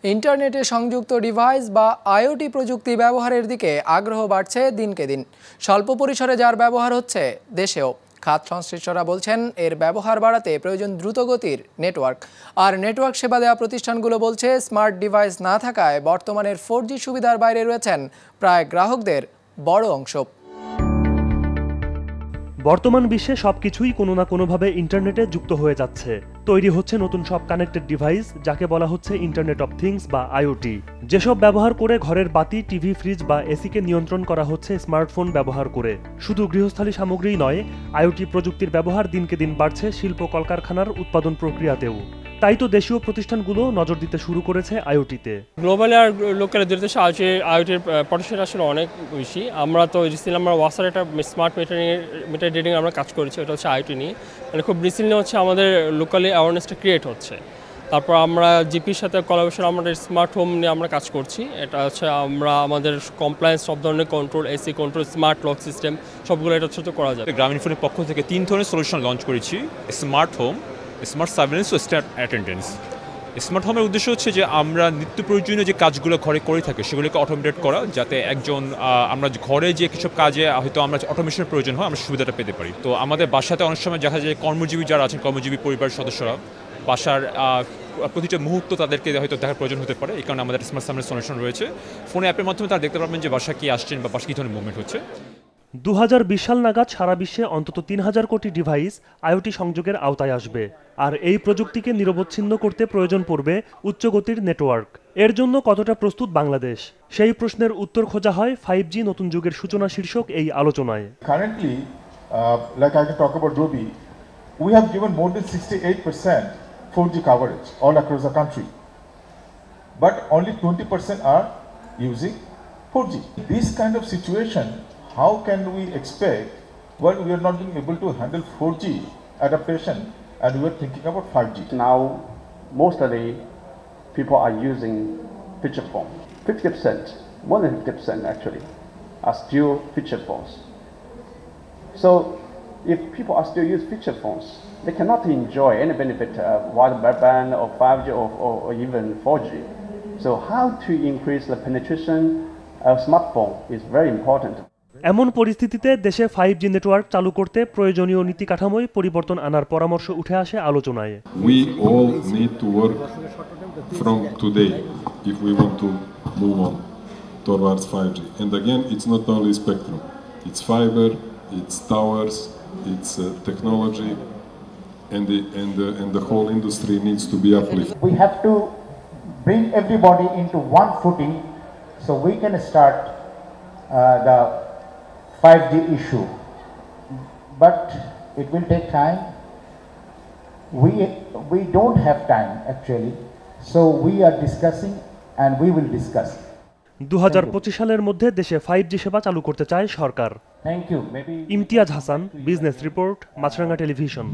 ইন্টারনেটে সংযুক্ত ডিভাইস বা আইওটি প্রযুক্তি ব্যবহারের দিকে আগ্রহ বাড়ছে দিনকে দিন। স্বল্প পরিসরে যার ব্যবহার হচ্ছে দেশেও। খাত সংশ্লিষ্টরা বলছেন, এর ব্যবহার বাড়াতে প্রয়োজন দ্রুতগতির নেটওয়ার্ক। আর নেটওয়ার্ক সেবা দেওয়া প্রতিষ্ঠানগুলো বলছে, স্মার্ট ডিভাইস না থাকায় বর্তমানের 4G সুবিধার বাইরে রয়েছেন প্রায় গ্রাহকদের বড় অংশ। বর্তমান বিশ্বে সবকিছুই কোনো না কোনোভাবে ইন্টারনেটে যুক্ত হয়ে যাচ্ছে। তৈরি হচ্ছে নতুন সব কানেক্টেড ডিভাইস, যাকে বলা হচ্ছে ইন্টারনেট অফ থিংস বা আইওটি। যেসব ব্যবহার করে ঘরের বাতি, টিভি, ফ্রিজ বা এসিকে নিয়ন্ত্রণ করা হচ্ছে স্মার্টফোন ব্যবহার করে। শুধু গৃহস্থালী সামগ্রীই নয়, আইওটি প্রযুক্তির ব্যবহার দিনকে দিন বাড়ছে শিল্প কলকারখানার উৎপাদন প্রক্রিয়াতেও। তাই তো দেশীয় প্রতিষ্ঠানগুলো নজর দিতে শুরু করেছে আইওটিতে। গ্লোবালি আর লোকালি দুই দেশে আইওটির পটেনশিয়াল আসলে অনেক বেশি। আমরা তো রিসেন্টলি আমরা ওয়াসার একটা স্মার্ট মিটার রিডিং আমরা কাজ করেছি, ওটা হচ্ছে আইওটি নিয়ে। মানে খুব রিসেন্টলি হচ্ছে আমাদের লোকালি অ্যাওয়ারনেসটা ক্রিয়েট হচ্ছে। তারপর আমরা জিপির সাথে কোলাবোরেশন আমাদের স্মার্ট হোম নিয়ে আমরা কাজ করছি। এটা হচ্ছে আমরা আমাদের কমপ্লায়েন্স সব ধরনের control, AC control, smart lock system সবগুলো এটা হচ্ছে করা যাবে। গ্রামীণফোনের পক্ষ থেকে 3 ধরনের সলিউশন লঞ্চ করেছি: স্মার্ট হোম, স্মার্ট সার্ভেলেন্স ও স্মার্ট অ্যাটেন্ডেন্স। স্মার্ট হোমের উদ্দেশ্য হচ্ছে যে আমরা নিত্য প্রয়োজনীয় যে কাজগুলো ঘরে করে থাকি সেগুলোকে অটোমেটেড করা, যাতে আমরা ঘরে যে কিছু কাজে হয়তো আমরা অটোমেশনের প্রয়োজন হয় আমরা সুবিধাটা পেতে পারি। তো আমাদের বাসাতে অনেক সময় দেখা যায় কর্মজীবী যারা আছেন, কর্মজীবী পরিবারের সদস্যরা বাসার প্রতিটা মুহূর্ত তাদেরকে হয়তো দেখার প্রয়োজন হতে পারে। এই কারণে আমাদের স্মার্ট সার্ভেলেন্স সলিউশন রয়েছে। ফোনে অ্যাপের মাধ্যমে তারা দেখতে পারবেন যে বাসা কি আসছেন বা বাসা কী ধরনের মুভমেন্ট হচ্ছে। 2020 সাল নাগাদ সারা বিশ্বে অন্তত 3000 কোটি ডিভাইস আইওটি সংযোগের আওতায় আসবে। আর এই প্রযুক্তিকে নিরবচ্ছিন্ন করতে প্রয়োজন পড়বে উচ্চগতির নেটওয়ার্ক। এর জন্য কতটা প্রস্তুত বাংলাদেশ? সেই প্রশ্নের উত্তর খোঁজা হয় 5G নতুন যুগের সূচনা শীর্ষক এই আলোচনায়। Currently, like I can talk about Robi, we have given more than 68% 4G coverage all across the country, but only 20% are using 4G. This kind of situation, how can we expect when we are not being able to handle 4G adaptation and we are thinking about 5G? Now, mostly people are using feature phone. 50%, more than 50% actually, are still feature phones. So, if people are still using feature phones, they cannot enjoy any benefit of wideband or 5G or even 4G. So, how to increase the penetration of smartphone is very important. এমন পরিস্থিতিতে দেশে 5G network চালু করতে প্রয়োজনীয় নীতি কাঠামোয় পরিবর্তন আনার পরামর্শ উঠে আসে আলোচনায়। We all need to work from today if we want to move on towards 5G. And again, it's not only spectrum. It's fiber, it's towers, it's technology, and the whole industry needs to be uplifted. We have to bring everybody into one footing so we can start the 5G issue, but it will take time. We don't have time actually, so we are discussing and we will discuss. 2025 সালের মধ্যে দেশে 5G সেবা চালু করতে চায় সরকার। Thank you. Imtiaz Hasan, business report, Maasranga television.